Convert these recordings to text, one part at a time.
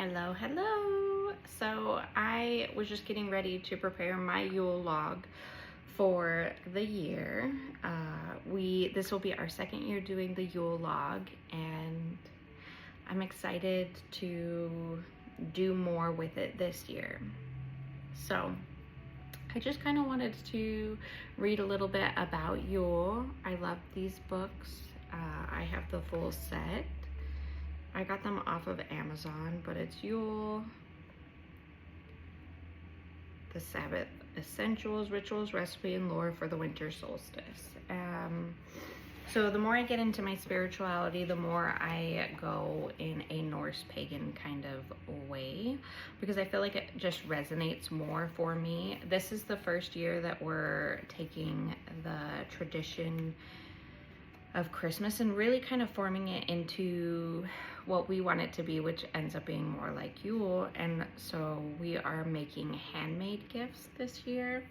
Hello, hello. So I was just getting ready to prepare my Yule log for the year. This will be our second year doing the Yule log, and I'm excited to do more with it this year. So I just kind of wanted to read a little bit about Yule. I love these books. I have the full set. I got them off of Amazon, but it's Yule, the Sabbath Essentials, Rituals, Recipe, and Lore for the Winter Solstice. So the more I get into my spirituality, the more I go in a Norse pagan kind of way, because I feel like it just resonates more for me. This is the first year that we're taking the tradition of Christmas and really kind of forming it into what we want it to be, which ends up being more like Yule. And so we are making handmade gifts this year.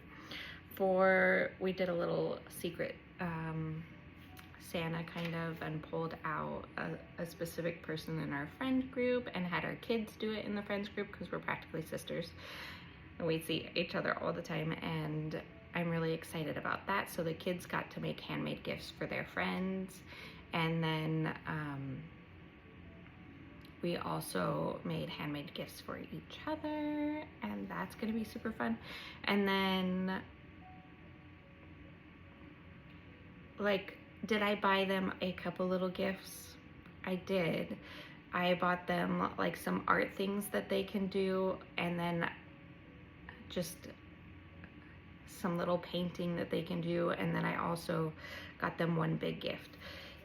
We did a little secret Santa kind of, and pulled out a specific person in our friend group and had our kids do it in the friends group, because we're practically sisters and we see each other all the time, and I'm really excited about that. So the kids got to make handmade gifts for their friends, and then we also made handmade gifts for each other, and that's gonna be super fun. And then, did I buy them a couple little gifts? I did. I bought them like some art things that they can do, and then just some little painting that they can do. And then I also got them one big gift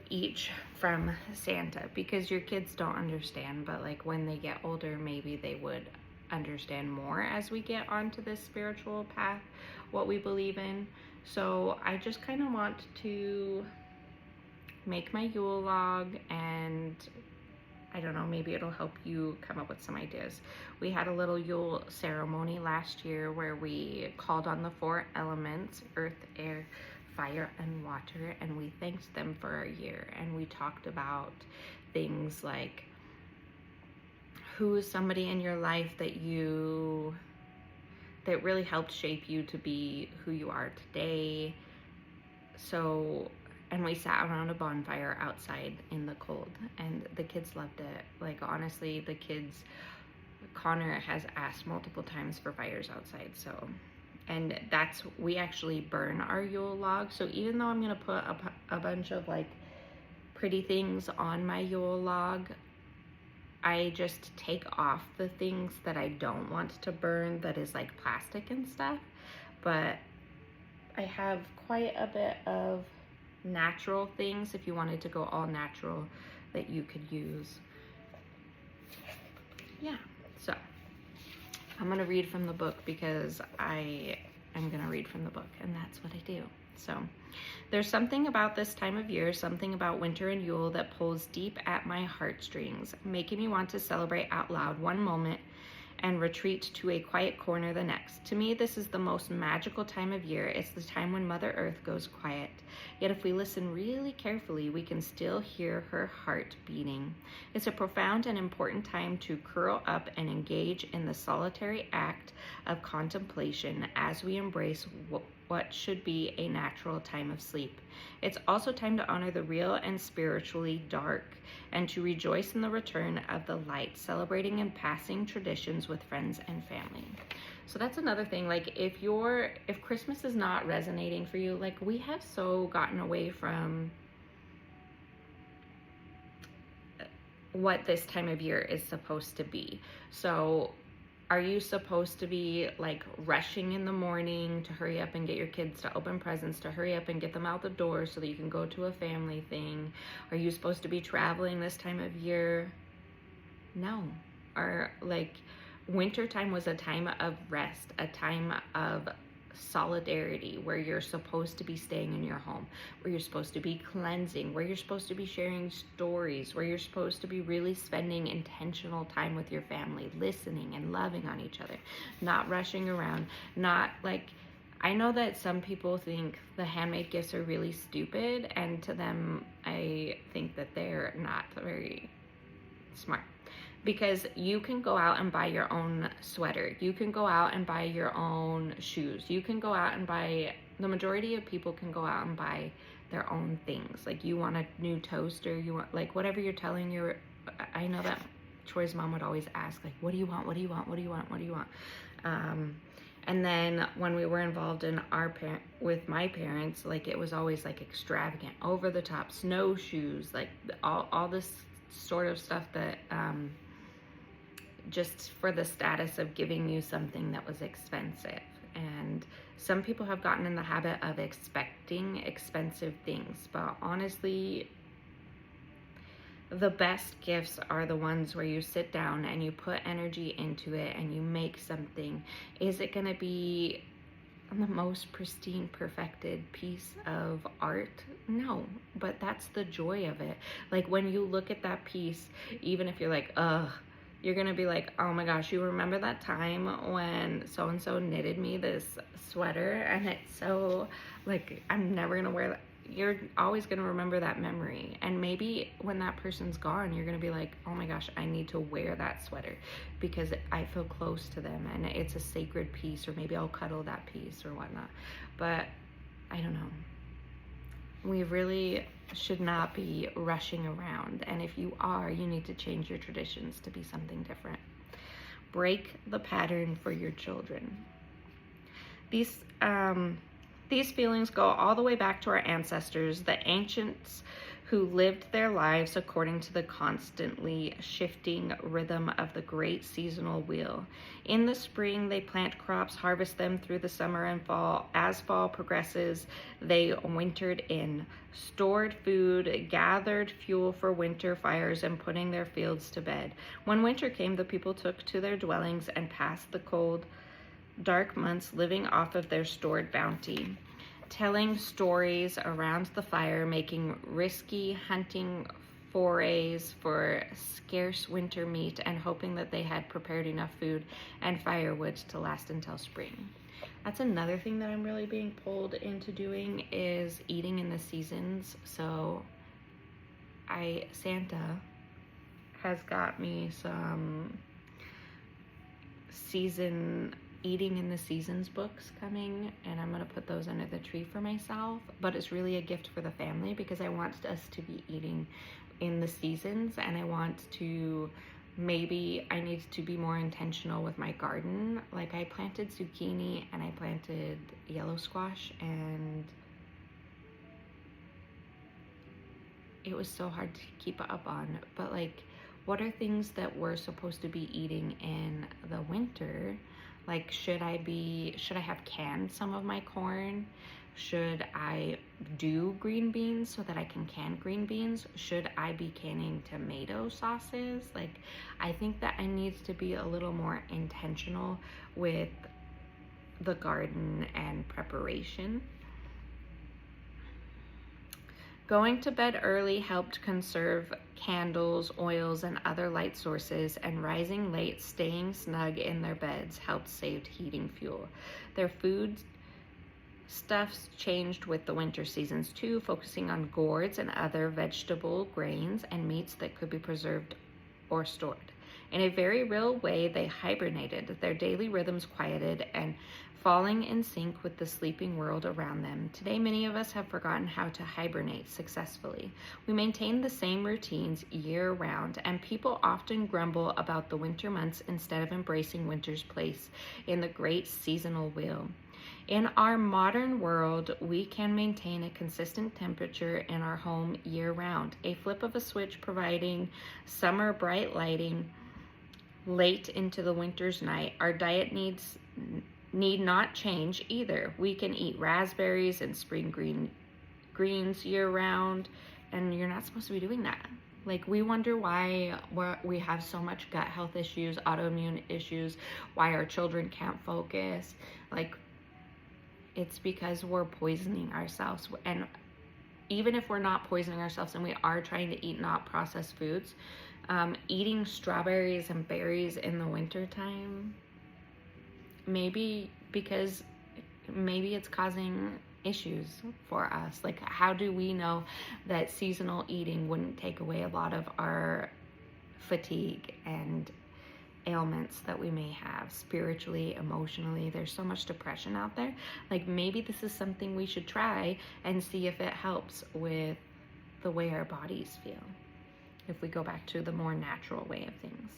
each from Santa, because your kids don't understand, but like when they get older, maybe they would understand more as we get onto this spiritual path, what we believe in. So I just kind of want to make my Yule log, and I don't know, maybe it'll help you come up with some ideas. We had a little Yule ceremony last year where we called on the 4 elements: earth, air, fire, and water, and we thanked them for a year. And we talked about things like, who is somebody in your life that really helped shape you to be who you are today. And we sat around a bonfire outside in the cold, and the kids loved it. Like, honestly, the kids, Connor has asked multiple times for fires outside. So, and we actually burn our Yule log. So even though I'm gonna put a bunch of like pretty things on my Yule log, I just take off the things that I don't want to burn, that is like plastic and stuff. But I have quite a bit of natural things, if you wanted to go all natural, that you could use. Yeah, so I'm gonna read from the book, because I am gonna read from the book, and that's what I do. So there's something about this time of year, something about winter and Yule, that pulls deep at my heartstrings, making me want to celebrate out loud one moment and retreat to a quiet corner the next. To me, this is the most magical time of year. It's the time when Mother Earth goes quiet. Yet if we listen really carefully, we can still hear her heart beating. It's a profound and important time to curl up and engage in the solitary act of contemplation as we embrace what should be a natural time of sleep. It's also time to honor the real and spiritually dark, and to rejoice in the return of the light, celebrating and passing traditions with friends and family. So that's another thing. Like, if Christmas is not resonating for you, like, we have so gotten away from what this time of year is supposed to be. So are you supposed to be like rushing in the morning to hurry up and get your kids to open presents, to hurry up and get them out the door so that you can go to a family thing? Are you supposed to be traveling this time of year? No. Or like, wintertime was a time of rest, a time of solidarity, where you're supposed to be staying in your home, where you're supposed to be cleansing, where you're supposed to be sharing stories, where you're supposed to be really spending intentional time with your family, listening and loving on each other, not rushing around. Not like, I know that some people think the handmade gifts are really stupid, and to them I think that they're not very smart. because you can go out and buy your own sweater. You can go out and buy your own shoes. You can go out and buy, the majority of people can go out and buy their own things. Like, you want a new toaster, you want, like, whatever you're telling your, I know that Troy's mom would always ask, like, what do you want? What do you want? What do you want? What do you want? And then when we were involved in with my parents, like, it was always like extravagant, over the top, snowshoes, like all this sort of stuff that, just for the status of giving you something that was expensive. And some people have gotten in the habit of expecting expensive things, but honestly, the best gifts are the ones where you sit down and you put energy into it and you make something. Is it going to be the most pristine, perfected piece of art? No, but that's the joy of it. Like, when you look at that piece, even if you're like, ugh, you're going to be like, oh my gosh, you remember that time when so-and-so knitted me this sweater and it's so, like, I'm never going to wear that. You're always going to remember that memory. And maybe when that person's gone, you're going to be like, oh my gosh, I need to wear that sweater because I feel close to them and it's a sacred piece, or maybe I'll cuddle that piece or whatnot. But I don't know. We really should not be rushing around. And if you are, you need to change your traditions to be something different. Break the pattern for your children. These feelings go all the way back to our ancestors, the ancients who lived their lives according to the constantly shifting rhythm of the great seasonal wheel. In the spring, they plant crops, harvest them through the summer and fall. As fall progresses, they wintered in, stored food, gathered fuel for winter fires, and putting their fields to bed. When winter came, the people took to their dwellings and passed the cold, dark months living off of their stored bounty, telling stories around the fire, making risky hunting forays for scarce winter meat, and hoping that they had prepared enough food and firewood to last until spring. That's another thing that I'm really being pulled into doing, is eating in the seasons. So Santa has got me some eating in the seasons books coming, and I'm gonna put those under the tree for myself. But it's really a gift for the family because I want us to be eating in the seasons, and maybe I need to be more intentional with my garden. Like, I planted zucchini and I planted yellow squash, and it was so hard to keep up on. But, like, what are things that we're supposed to be eating in the winter? Like, should I have canned some of my corn? Should I do green beans so that I can can green beans? Should I be canning tomato sauces? Like, I think that I need to be a little more intentional with the garden and preparation. Going to bed early helped conserve candles, oils, and other light sources, and rising late, staying snug in their beds helped save heating fuel. Their food stuffs changed with the winter seasons too, focusing on gourds and other vegetable grains and meats that could be preserved or stored. In a very real way, they hibernated, their daily rhythms quieted and falling in sync with the sleeping world around them. Today, many of us have forgotten how to hibernate successfully. We maintain the same routines year-round, and people often grumble about the winter months instead of embracing winter's place in the great seasonal wheel. In our modern world, we can maintain a consistent temperature in our home year-round. A flip of a switch providing summer bright lighting late into the winter's night. Our diet need not change either. We can eat raspberries and spring greens year-round, and you're not supposed to be doing that. Like, we wonder why we have so much gut health issues, autoimmune issues, why our children can't focus. Like, it's because we're poisoning ourselves. And even if we're not poisoning ourselves and we are trying to eat not processed foods, eating strawberries and berries in the wintertime, maybe it's causing issues for us. Like, how do we know that seasonal eating wouldn't take away a lot of our fatigue and ailments that we may have spiritually, emotionally. There's so much depression out there. Like, maybe this is something we should try and see if it helps with the way our bodies feel, if we go back to the more natural way of things.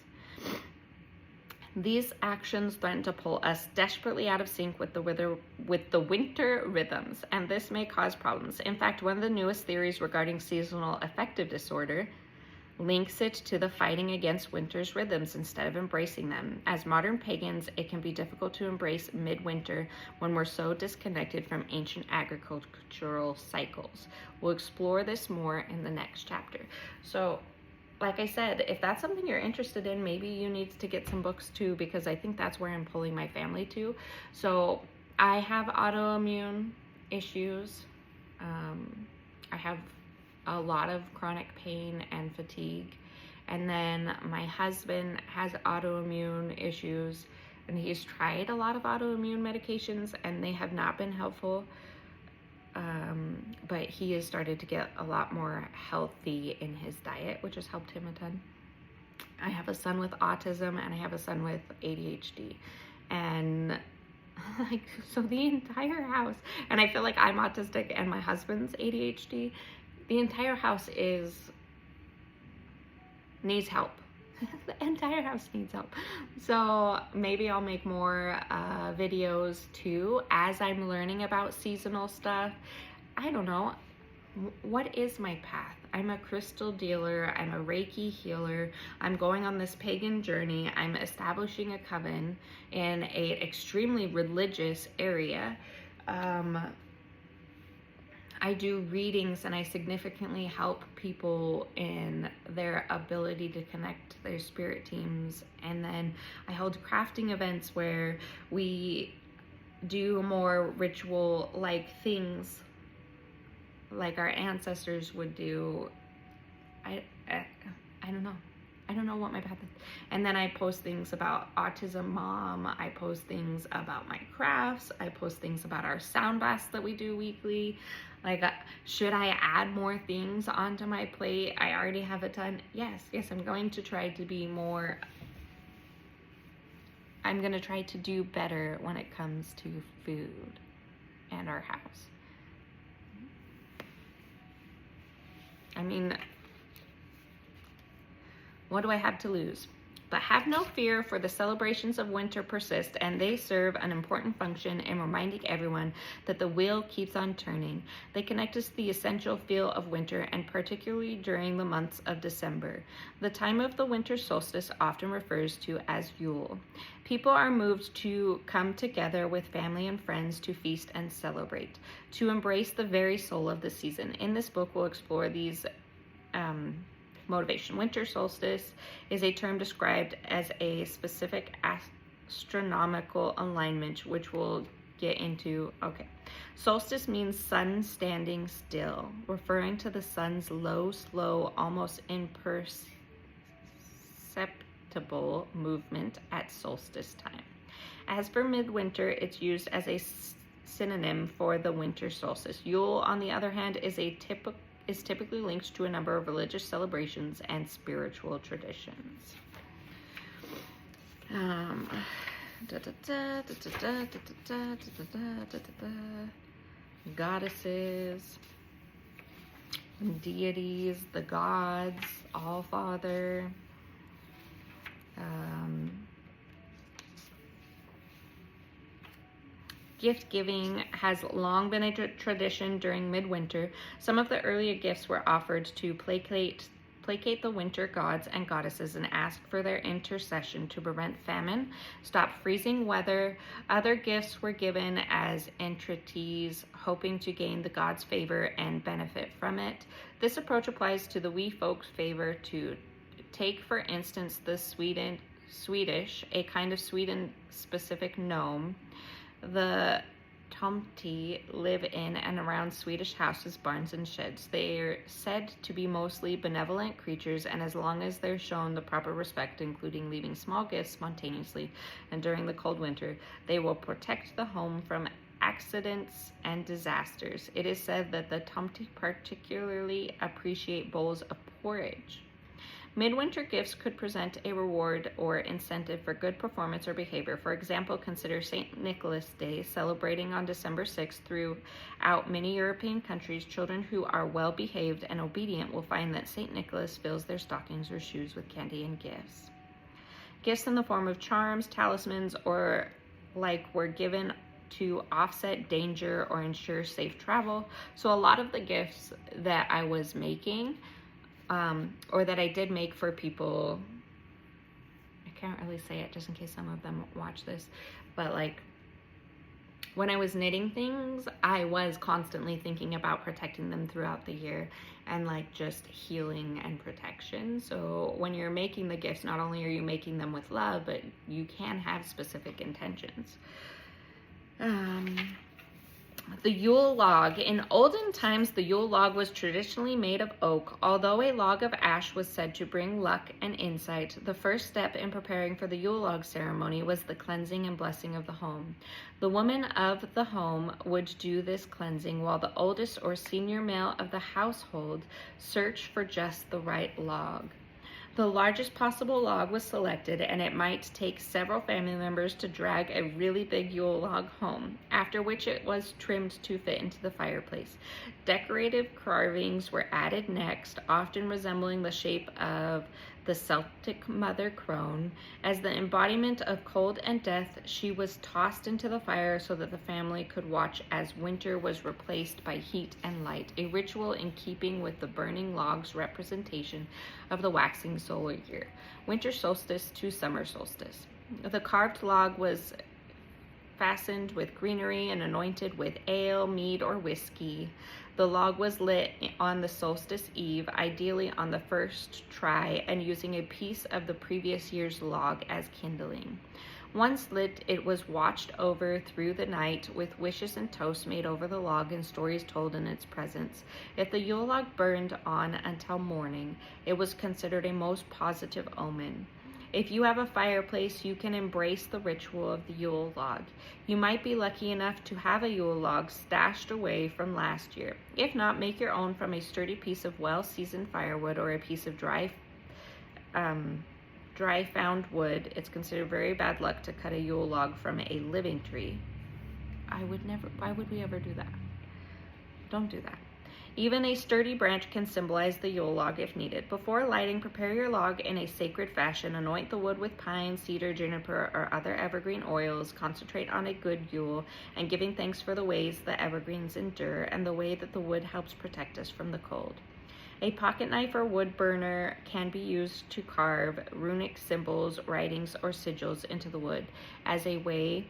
These actions threaten to pull us desperately out of sync with the winter rhythms, and this may cause problems. In fact, one of the newest theories regarding seasonal affective disorder links it to the fighting against winter's rhythms instead of embracing them. As modern pagans, it can be difficult to embrace midwinter when we're so disconnected from ancient agricultural cycles. We'll explore this more in the next chapter. So, like I said, if that's something you're interested in, maybe you need to get some books too, because I think that's where I'm pulling my family to. So I have autoimmune issues. I have a lot of chronic pain and fatigue. And then my husband has autoimmune issues, and he's tried a lot of autoimmune medications and they have not been helpful. But he has started to get a lot more healthy in his diet, which has helped him a ton. I have a son with autism and I have a son with ADHD. And like, so the entire house, and I feel like I'm autistic and my husband's ADHD, the entire house needs help. The entire house needs help. So maybe I'll make more videos too as I'm learning about seasonal stuff. I don't know. What is my path? I'm a crystal dealer. I'm a Reiki healer. I'm going on this pagan journey. I'm establishing a coven in a extremely religious area. I do readings and I significantly help people in their ability to connect their spirit teams. And then I hold crafting events where we do more ritual-like things like our ancestors would do. I don't know. I don't know what my path is. And then I post things about Autism Mom. I post things about my crafts. I post things about our sound baths that we do weekly. Like, should I add more things onto my plate? I already have a ton. Yes, I'm going to try to be more. I'm going to try to do better when it comes to food and our house. I mean, what do I have to lose? But have no fear, for the celebrations of winter persist, and they serve an important function in reminding everyone that the wheel keeps on turning. They connect us to the essential feel of winter, and particularly during the months of December. The time of the winter solstice often refers to as Yule. People are moved to come together with family and friends to feast and celebrate, to embrace the very soul of the season. In this book, we'll explore these motivation. Winter solstice is a term described as a specific astronomical alignment, which we'll get into. Okay. Solstice means sun standing still, referring to the sun's low, slow, almost imperceptible movement at solstice time. As for midwinter, it's used as a synonym for the winter solstice. Yule, on the other hand, is typically linked to a number of religious celebrations and spiritual traditions. Goddesses, deities, the gods, All-Father. Gift giving has long been a tradition during midwinter. Some of the earlier gifts were offered to placate the winter gods and goddesses and ask for their intercession to prevent famine, stop freezing weather. Other gifts were given as entreaties, hoping to gain the gods' favor and benefit from it. This approach applies to the wee folks' favor to take, for instance, the Swedish, a kind of Sweden-specific gnome. The tomte live in and around Swedish houses, barns, and sheds. They are said to be mostly benevolent creatures, and as long as they're shown the proper respect, including leaving small gifts spontaneously and during the cold winter, they will protect the home from accidents and disasters. It is said that the tomte particularly appreciate bowls of porridge. Midwinter gifts could present a reward or incentive for good performance or behavior. For example, consider St. Nicholas Day, celebrating on December 6th. Throughout many European countries, children who are well behaved and obedient will find that St. Nicholas fills their stockings or shoes with candy and gifts. Gifts in the form of charms, talismans, or were given to offset danger or ensure safe travel. So a lot of the gifts that I was making, or that I did make for people, I can't really say it just in case some of them watch this, but like when I was knitting things, I was constantly thinking about protecting them throughout the year and like just healing and protection. So when you're making the gifts, not only are you making them with love, but you can have specific intentions. The Yule log. In olden times, the Yule log was traditionally made of oak. Although a log of ash was said to bring luck and insight, the first step in preparing for the Yule log ceremony was the cleansing and blessing of the home. The woman of the home would do this cleansing, while the oldest or senior male of the household searched for just the right log. The largest possible log was selected, and it might take several family members to drag a really big Yule log home, after which it was trimmed to fit into the fireplace. Decorative carvings were added next, often resembling the shape of the Celtic mother crone. As the embodiment of cold and death, she was tossed into the fire so that the family could watch as winter was replaced by heat and light, a ritual in keeping with the burning log's representation of the waxing solar year, winter solstice to summer solstice. The carved log was fastened with greenery and anointed with ale, mead, or whiskey. The log was lit on the solstice eve, ideally on the first try, and using a piece of the previous year's log as kindling. Once lit, it was watched over through the night, with wishes and toasts made over the log and stories told in its presence. If the Yule log burned on until morning, it was considered a most positive omen. If you have a fireplace, you can embrace the ritual of the Yule log. You might be lucky enough to have a Yule log stashed away from last year. If not, make your own from a sturdy piece of well-seasoned firewood or a piece of dry found wood. It's considered very bad luck to cut a Yule log from a living tree. Why would we ever do that? Don't do that. Even a sturdy branch can symbolize the Yule log if needed. Before lighting, prepare your log in a sacred fashion. Anoint the wood with pine, cedar, juniper, or other evergreen oils. Concentrate on a good Yule and giving thanks for the ways the evergreens endure and the way that the wood helps protect us from the cold. A pocket knife or wood burner can be used to carve runic symbols, writings, or sigils into the wood as a way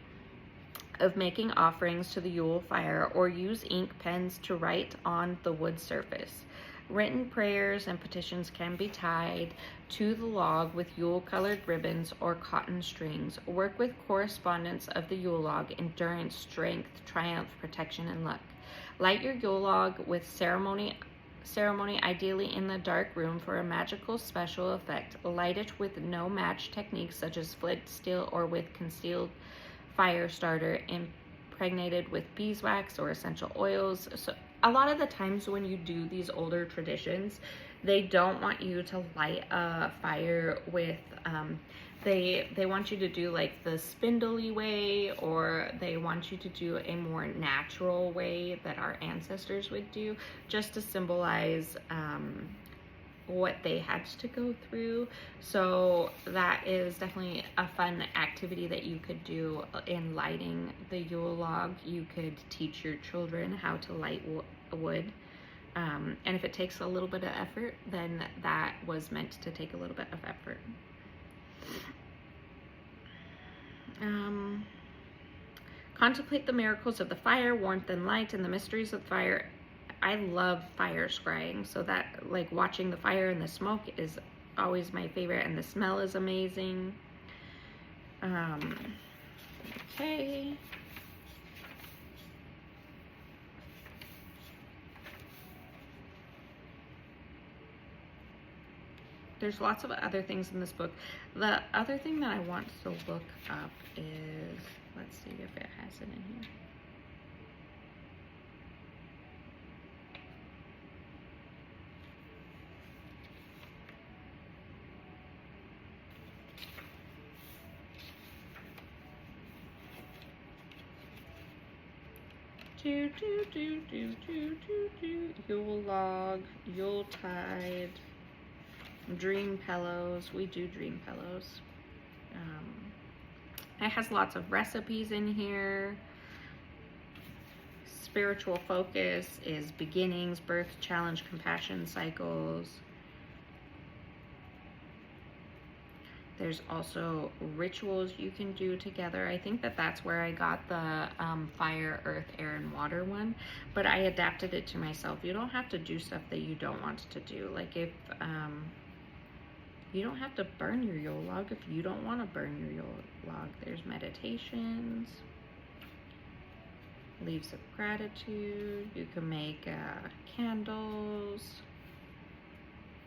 of making offerings to the Yule fire, or use ink pens to write on the wood surface. Written prayers and petitions can be tied to the log with Yule-colored ribbons or cotton strings. Work with correspondence of the Yule log: endurance, strength, triumph, protection, and luck. Light your Yule log with ceremony, ideally in the dark room, for a magical special effect. Light it with no match techniques such as flint, steel, or with concealed fire starter impregnated with beeswax or essential oils. So a lot of the times when you do these older traditions, they don't want you to light a fire with they want you to do like the spindly way, or they want you to do a more natural way that our ancestors would do, just to symbolize what they had to go through. So that is definitely a fun activity that you could do in lighting the Yule log. You could teach your children how to light wood. And if it takes a little bit of effort, then that was meant to take a little bit of effort. Contemplate the miracles of the fire, warmth and light, and the mysteries of fire. I love fire scrying, so that, like, watching the fire and the smoke is always my favorite, and the smell is amazing. Okay. There's lots of other things in this book. The other thing that I want to look up is, let's see if it has it in here. Yule log, Yuletide, dream pillows. We do dream pillows. It has lots of recipes in here. Spiritual focus is beginnings, birth, challenge, compassion, cycles. There's also rituals you can do together. I think that that's where I got the fire, earth, air, and water one, but I adapted it to myself. You don't have to do stuff that you don't want to do. Like if, you don't have to burn your Yule log if you don't want to burn your Yule log. There's meditations, leaves of gratitude. You can make candles,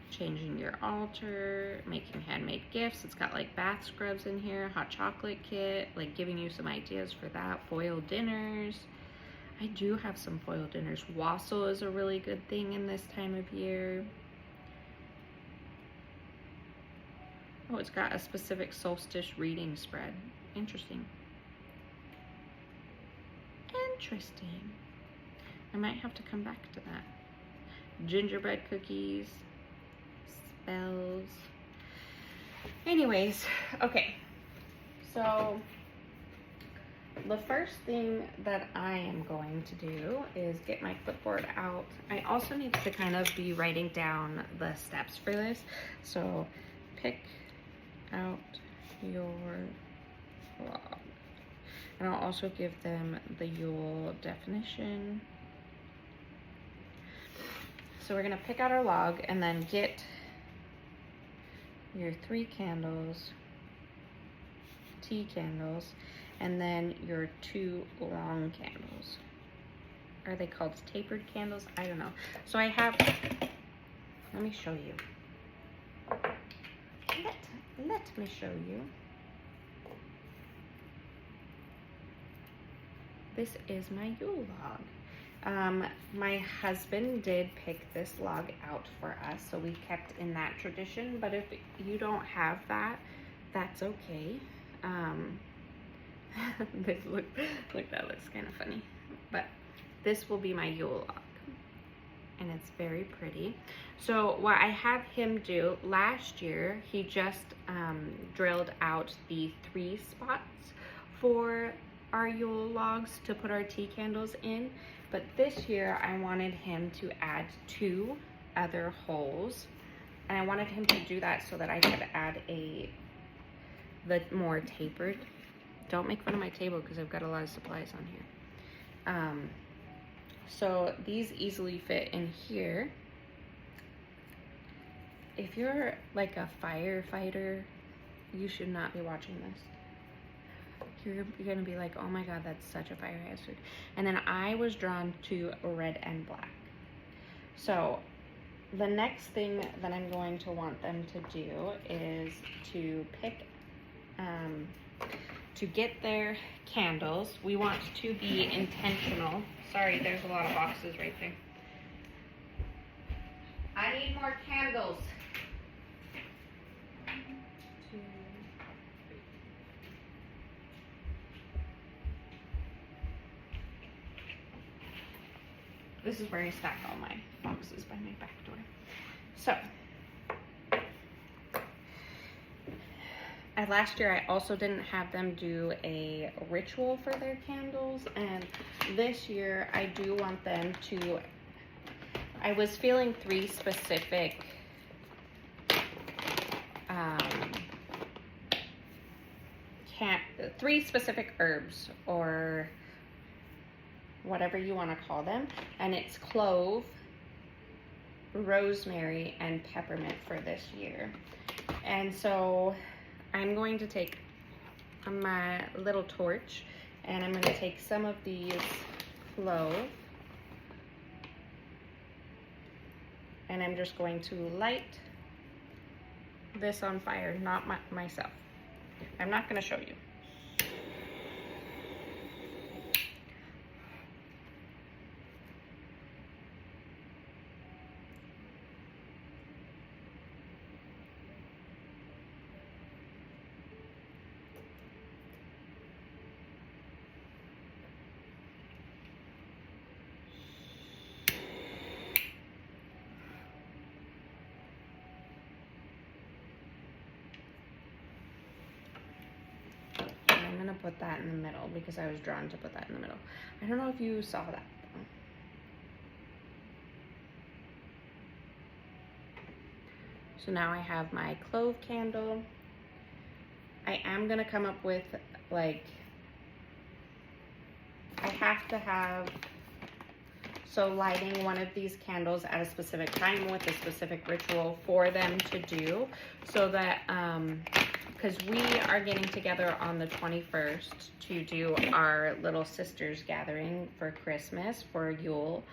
changing your altar, making handmade gifts. It's got like bath scrubs in here, hot chocolate kit, like giving you some ideas for that. Foil dinners. I do have some foil dinners. Wassail is a really good thing in this time of year. Oh, it's got a specific solstice reading spread. Interesting. Interesting. I might have to come back to that. Gingerbread cookies. Spells. Anyways, okay. So the first thing that I am going to do is get my clipboard out. I also need to kind of be writing down the steps for this. So pick out your log. And I'll also give them the Yule definition. So we're gonna pick out our log and then get your 3 candles, tea candles, and then your 2 long candles. Are they called tapered candles? I don't know. So I have, let me show you. Let me show you. This is my Yule log. My husband did pick this log out for us, so we kept in that tradition, but if you don't have that, that's okay. Look, that looks kind of funny, but this will be my Yule log, and it's very pretty. So what I have him do, last year he just drilled out the 3 spots for our Yule logs to put our tea candles in, but this year I wanted him to add 2 other holes, and I wanted him to do that so that I could add the more tapered. Don't make fun of my table because I've got a lot of supplies on here. So these easily fit in here. If you're like a firefighter, you should not be watching this. You're gonna be like, oh my god, that's such a fire hazard. And then I was drawn to red and black. So the next thing that I'm going to want them to do is to pick, to get their candles. We want to be intentional. Sorry, there's a lot of boxes right there. I need more candles. 1, 2, 3. This is where I stack all my boxes, by my back door. So, last year I also didn't have them do a ritual for their candles, and this year I do want them to, I was feeling 3 specific three specific herbs, or whatever you want to call them, and it's clove, rosemary, and peppermint for this year. And so I'm going to take my little torch, and I'm going to take some of these clove, and I'm just going to light this on fire, not myself. I'm not going to show you. put that in the middle because I was drawn to put that in the middle. I don't know if you saw that. So now I have my clove candle. I am gonna come up with, like, I have to have, so lighting one of these candles at a specific time with a specific ritual for them to do, so that, because we are getting together on the 21st to do our little sisters gathering for Christmas, for Yule.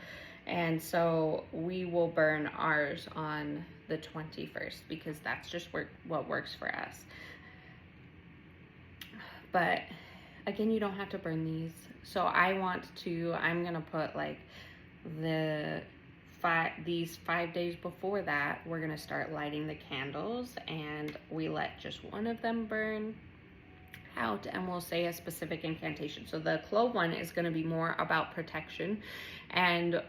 And so we will burn ours on the 21st because that's just what works for us. But again, you don't have to burn these. So I'm gonna put like these 5 days before that, we're gonna start lighting the candles, and we let just one of them burn out, and we'll say a specific incantation. So the clove one is gonna be more about protection, and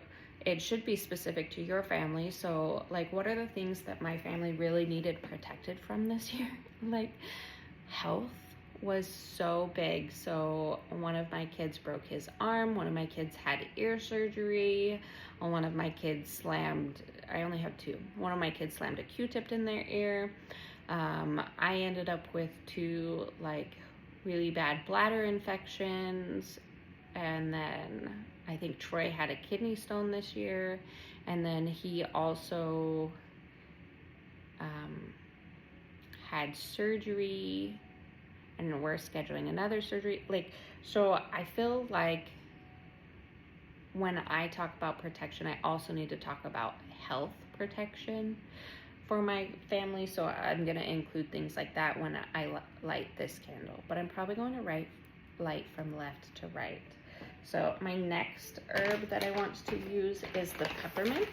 it should be specific to your family. So like, what are the things that my family really needed protected from this year? Like, health was so big. So one of my kids broke his arm, one of my kids had ear surgery, one of my kids I only have two. One of my kids slammed a Q-tip in their ear. I ended up with 2 like really bad bladder infections, and then I think Troy had a kidney stone this year, and then he also had surgery, and we're scheduling another surgery. Like, so I feel like when I talk about protection, I also need to talk about health protection for my family. So I'm gonna include things like that when I light this candle, but I'm probably going to light from left to right. So my next herb that I want to use is the peppermint.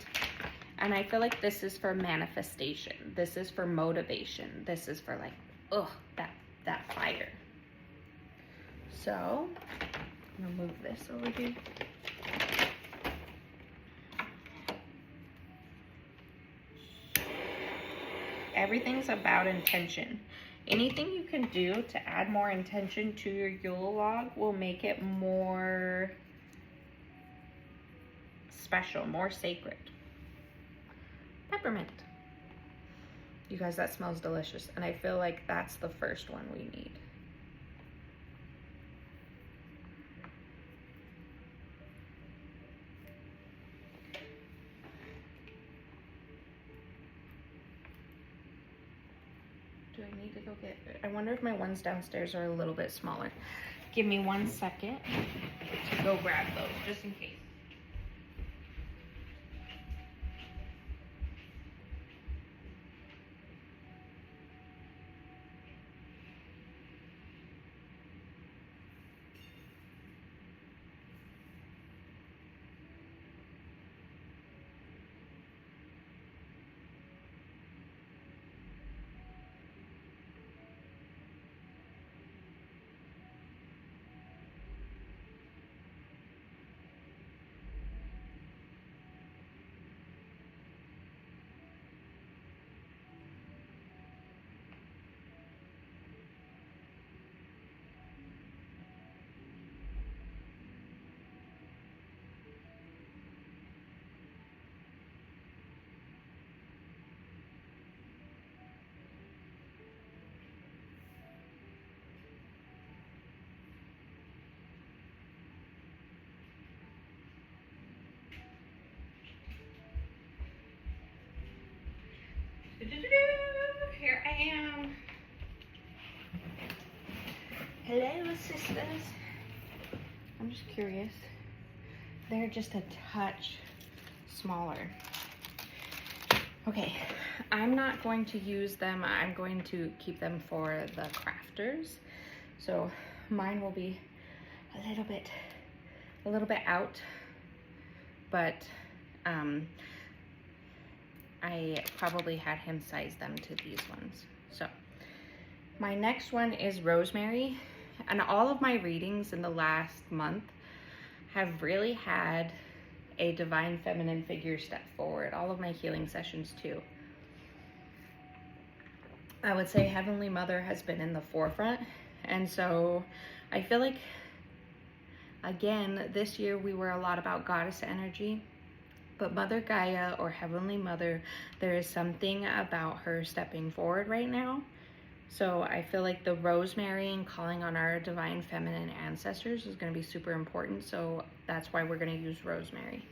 And I feel like this is for manifestation. This is for motivation. This is for like, that fire. So I'm gonna move this over here. Everything's about intention. Anything you can do to add more intention to your Yule log will make it more special, more sacred. Peppermint. You guys, that smells delicious. And I feel like that's the first one we need. Do I need to go get, I wonder if my ones downstairs are a little bit smaller. Give me 1 second to go grab those, just in case. Here I am. Hello, sisters. I'm just curious. They're just a touch smaller. Okay, I'm not going to use them. I'm going to keep them for the crafters. So mine will be a little bit out, but I probably had him size them to these ones. So my next one is rosemary, and all of my readings in the last month have really had a divine feminine figure step forward. All of my healing sessions too. I would say Heavenly Mother has been in the forefront, and so I feel like, again, this year we were a lot about goddess energy, but Mother Gaia or Heavenly Mother, there is something about her stepping forward right now. So I feel like the rosemary and calling on our divine feminine ancestors is going to be super important. So that's why we're going to use rosemary.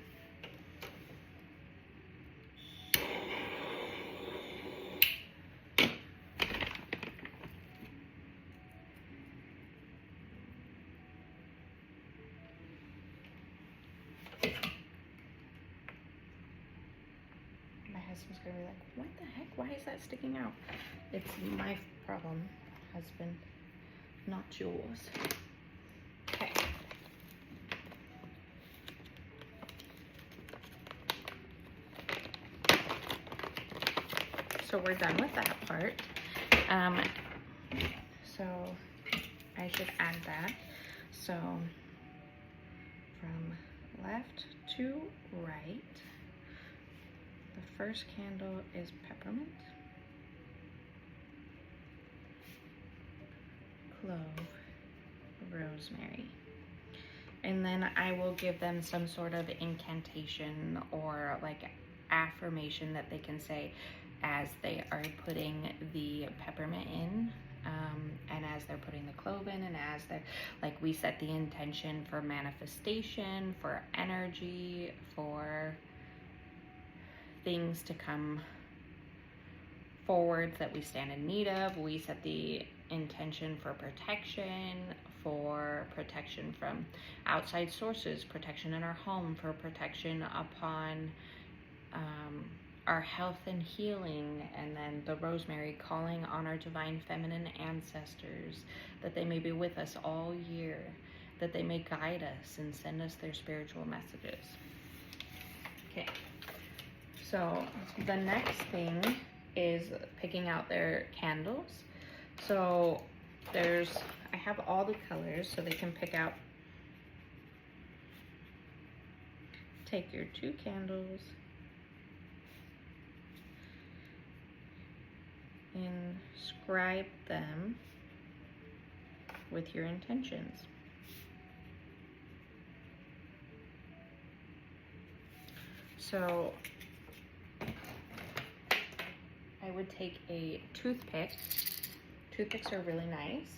My husband's going to be like, what the heck? Why is that sticking out? It's my problem, husband, not yours. Okay. So we're done with that part. So I should add that. So from left to right, the first candle is peppermint, clove, rosemary. And then I will give them some sort of incantation or like affirmation that they can say as they are putting the peppermint in, and as they're putting the clove in, and as they're, like, we set the intention for manifestation, for energy, for things to come forward that we stand in need of. We set the intention for protection from outside sources, protection in our home, for protection upon our health and healing. And then the rosemary, calling on our divine feminine ancestors, that they may be with us all year, that they may guide us and send us their spiritual messages. Okay, so the next thing is picking out their candles. So I have all the colors, so they can pick out. Take your 2 candles, inscribe them with your intentions. So I would take a toothpick. Toothpicks are really nice.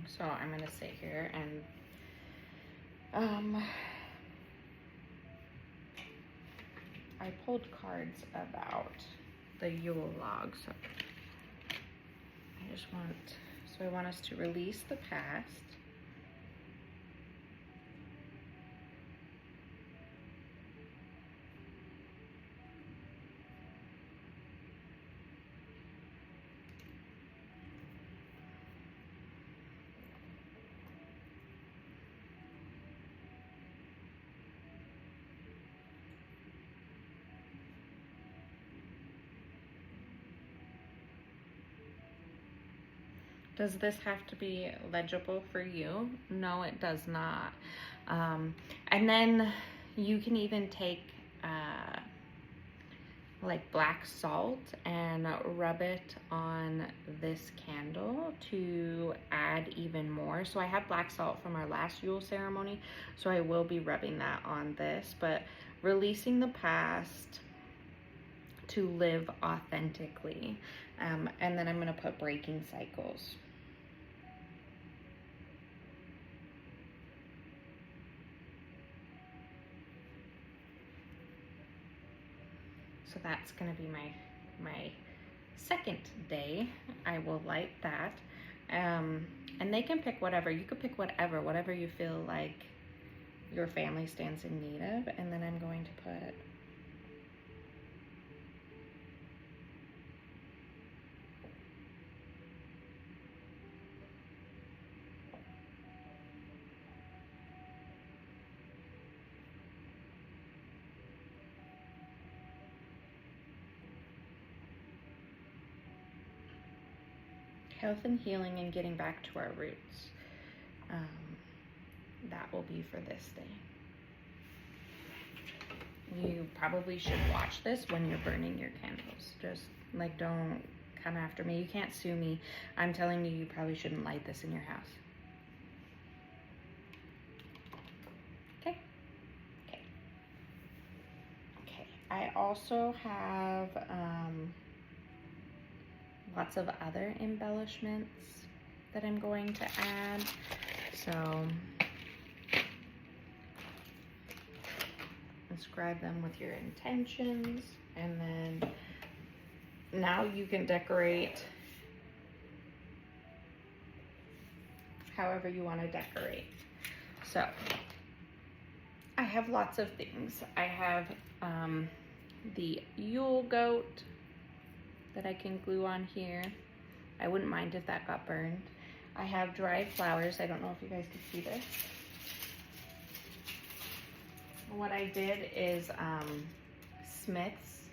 So I'm gonna sit here and I pulled cards about the Yule log, so I want us to release the past. Does this have to be legible for you? No, it does not. And then you can even take like black salt and rub it on this candle to add even more. So I have black salt from our last Yule ceremony, so I will be rubbing that on this. But releasing the past to live authentically. And then I'm gonna put breaking cycles. So that's gonna be my second day. I will light that. And they can pick whatever. You could pick whatever you feel like your family stands in need of. And then I'm going to put health and healing and getting back to our roots. That will be for this day. You probably should watch this when you're burning your candles. Just like don't come after me. You can't sue me. I'm telling you, you probably shouldn't light this in your house. Okay. Okay. Okay. I also have lots of other embellishments that I'm going to add. So inscribe them with your intentions, and then now you can decorate however you want to decorate. So I have lots of things. I have the Yule goat that I can glue on here. I wouldn't mind if that got burned. I have dried flowers. I don't know if you guys could see this. What I did is Smith's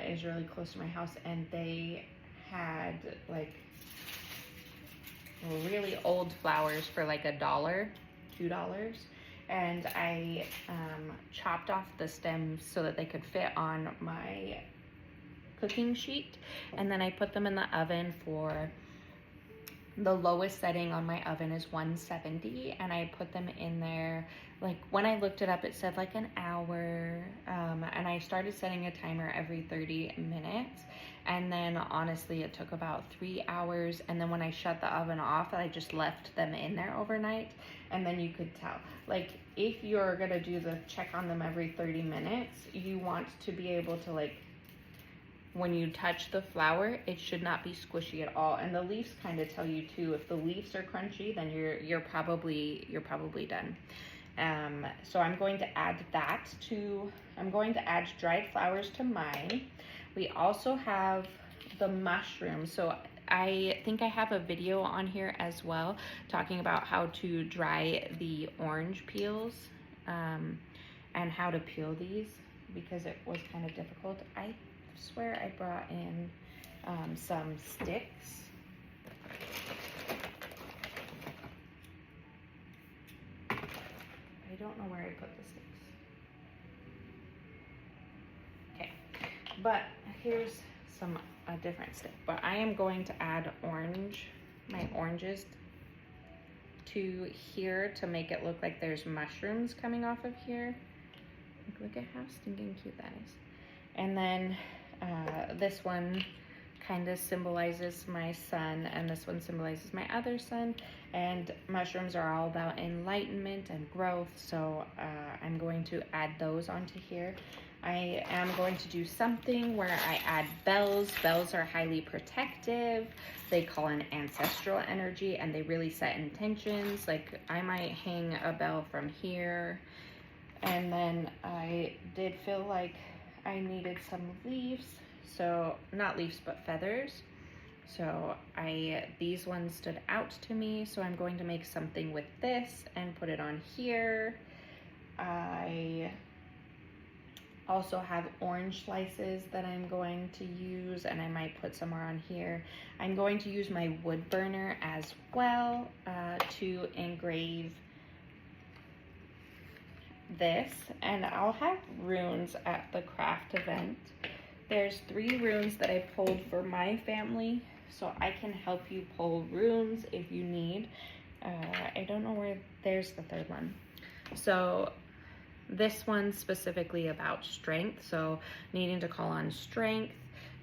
is really close to my house, and they had like really old flowers for like $1, $2, and I chopped off the stems so that they could fit on my cooking sheet, and then I put them in the oven for the lowest setting on my oven is 170, and I put them in there. Like when I looked it up, it said like an hour, and I started setting a timer every 30 minutes, and then honestly it took about 3 hours, and then when I shut the oven off, I just left them in there overnight, and then you could tell. Like if you're gonna do the check on them every 30 minutes, you want to be able to, like, when you touch the flower, it should not be squishy at all. And the leaves kind of tell you too. If the leaves are crunchy, then you're probably done. So I'm going to add that to, I'm going to add dried flowers to mine. We also have the mushrooms. So I think I have a video on here as well talking about how to dry the orange peels and how to peel these, because it was kind of difficult. I swear I brought in some sticks. I don't know where I put the sticks. Okay, but here's a different stick. But I am going to add my oranges to here to make it look like there's mushrooms coming off of here. Look at how stinking cute that is. And then this one kind of symbolizes my son, and this one symbolizes my other son. And mushrooms are all about enlightenment and growth, so I'm going to add those onto here. I am going to do something where I add bells. Bells are highly protective. They call in ancestral energy, and they really set intentions. Like I might hang a bell from here. And then I did feel like I needed some leaves, so not leaves but feathers. So these ones stood out to me, so I'm going to make something with this and put it on here. I also have orange slices that I'm going to use, and I might put some more on here. I'm going to use my wood burner as well to engrave this, and I'll have runes at the craft event. There's 3 runes that I pulled for my family, so I can help you pull runes if you need. I don't know where, there's the 3rd one. So this one's specifically about strength, so needing to call on strength.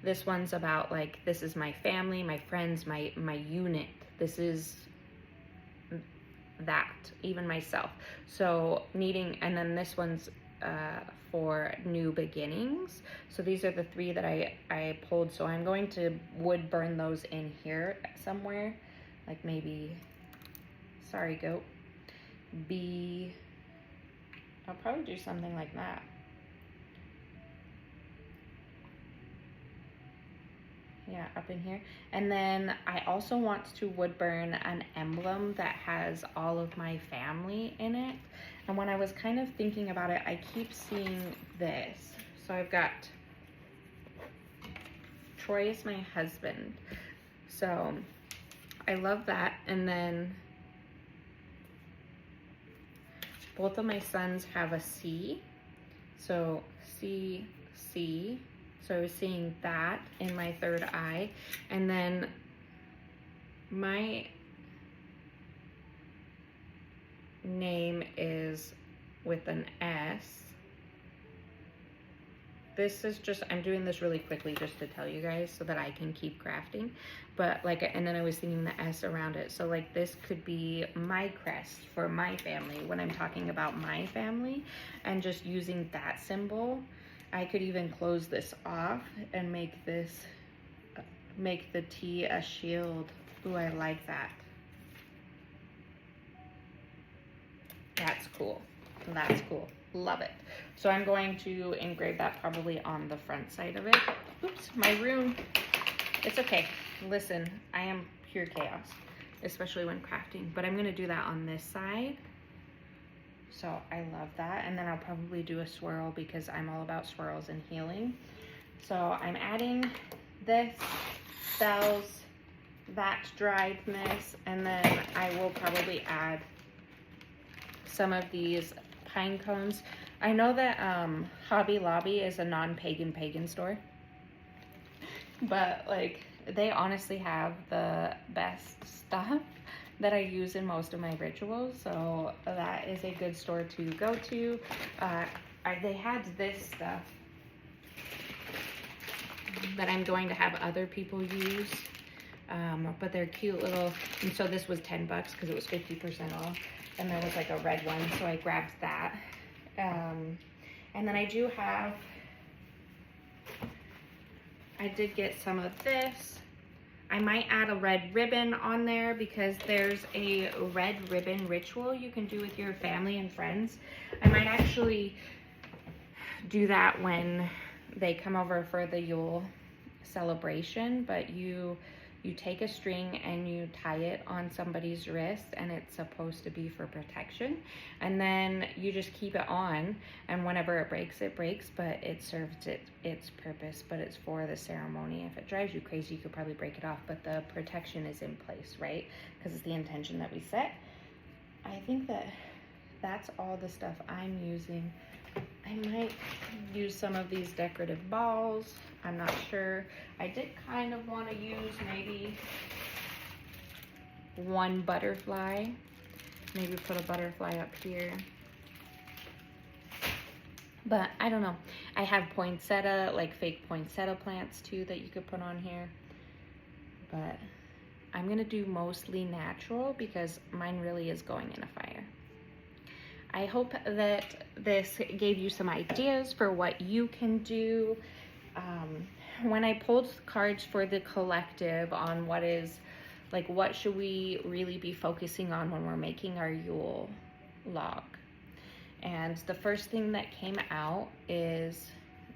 This one's about like, this is my family, my friends, my unit. This is that, even myself. So needing, and then this one's for new beginnings. So these are the 3 that I pulled. So I'm going to wood burn those in here somewhere, like maybe, sorry goat, I'll probably do something like that. Yeah, up in here. And then I also want to wood burn an emblem that has all of my family in it. And when I was kind of thinking about it, I keep seeing this. So I've got Troy is my husband. So I love that. And then both of my sons have a C. So C, C. So I was seeing that in my third eye. And then my name is with an S. This is just, I'm doing this really quickly just to tell you guys so that I can keep crafting. But like, and then I was thinking the S around it. So like this could be my crest for my family when I'm talking about my family, and just using that symbol. I could even close this off and make this, make the T a shield. Ooh, I like that. That's cool. That's cool. Love it. So I'm going to engrave that probably on the front side of it. Oops, my room. It's okay. Listen, I am pure chaos, especially when crafting. But I'm going to do that on this side. So I love that. And then I'll probably do a swirl because I'm all about swirls and healing. So I'm adding this, bells, that driedness, and then I will probably add some of these pine cones. I know that Hobby Lobby is a non-pagan store, but like they honestly have the best stuff that I use in most of my rituals, so that is a good store to go to. They had this stuff that I'm going to have other people use, but they're cute little, and so this was $10 because it was 50% off. And there was like a red one, so I grabbed that. And then I do have, I did get some of this. I might add a red ribbon on there because there's a red ribbon ritual you can do with your family and friends. I might actually do that when they come over for the Yule celebration, but you take a string and you tie it on somebody's wrist, and it's supposed to be for protection. And then you just keep it on, and whenever it breaks, but it serves its purpose, but it's for the ceremony. If it drives you crazy, you could probably break it off, but the protection is in place, right? Because it's the intention that we set. I think that's all the stuff I'm using. I might use some of these decorative balls. I'm not sure. I did kind of want to use maybe one butterfly. Maybe put a butterfly up here. But I don't know. I have poinsettia, like fake poinsettia plants too that you could put on here. But I'm going to do mostly natural because mine really is going in a fire. I hope that this gave you some ideas for what you can do. When I pulled cards for the collective on what should we really be focusing on when we're making our Yule log, and the first thing that came out is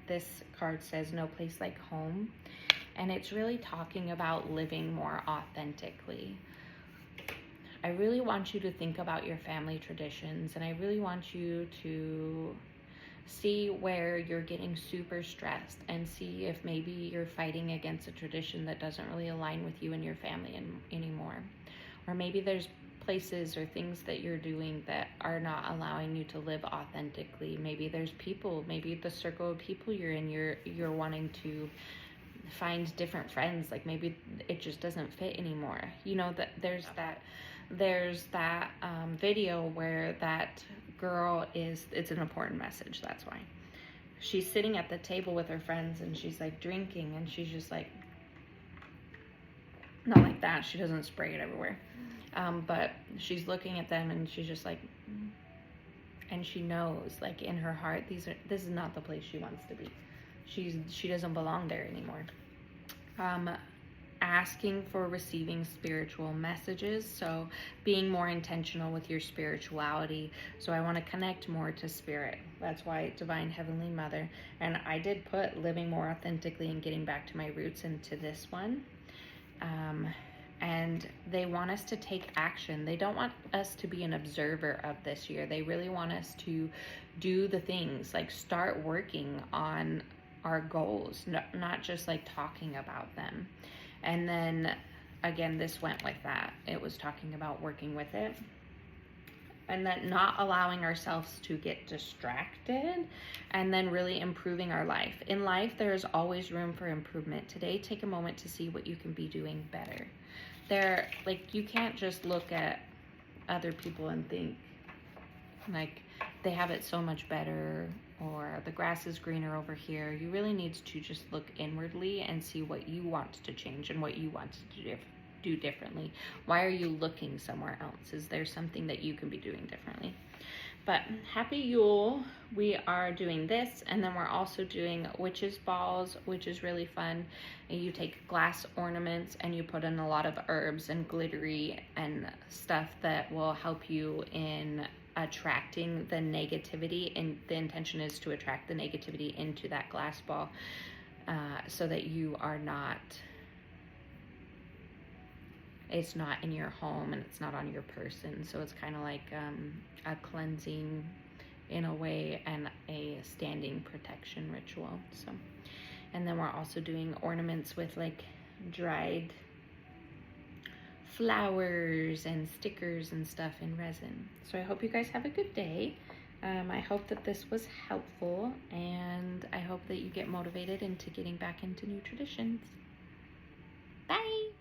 this card says no place like home, and it's really talking about living more authentically. I really want you to think about your family traditions, and I really want you to see where you're getting super stressed and see if maybe you're fighting against a tradition that doesn't really align with you and your family anymore. Or maybe there's places or things that you're doing that are not allowing you to live authentically. Maybe there's people, maybe the circle of people you're in, you're wanting to find different friends. Like maybe it just doesn't fit anymore. You know, that there's that video where that girl it's an important message. That's why she's sitting at the table with her friends and she's like drinking, and she's just like, not like that, she doesn't spray it everywhere, but she's looking at them and she's just like, and she knows like in her heart this is not the place she wants to be. She doesn't belong there anymore. Asking for receiving spiritual messages, so being more intentional with your spirituality. So I want to connect more to spirit. That's why Divine Heavenly Mother. And I did put living more authentically and getting back to my roots into this one. And they want us to take action. They don't want us to be an observer of this year. They really want us to do the things, like start working on our goals, not just like talking about them. And then again, this went with that. It was talking about working with it. and then not allowing ourselves to get distracted, and then really improving our life. In life, there is always room for improvement. Today, take a moment to see what you can be doing better. You can't just look at other people and think like they have it so much better, or the grass is greener over here. You really need to just look inwardly and see what you want to change and what you want to do differently. Why are you looking somewhere else? Is there something that you can be doing differently? But happy Yule. We are doing this, and then we're also doing witches balls, which is really fun. And you take glass ornaments and you put in a lot of herbs and glittery and stuff that will help you in attracting the negativity, and the intention is to attract the negativity into that glass ball, so that you are not, it's not in your home and it's not on your person. So it's kind of like a cleansing in a way, and a standing protection ritual. So, and then we're also doing ornaments with like dried flowers and stickers and stuff in resin. So I hope you guys have a good day. I hope that this was helpful, and I hope that you get motivated into getting back into new traditions. Bye!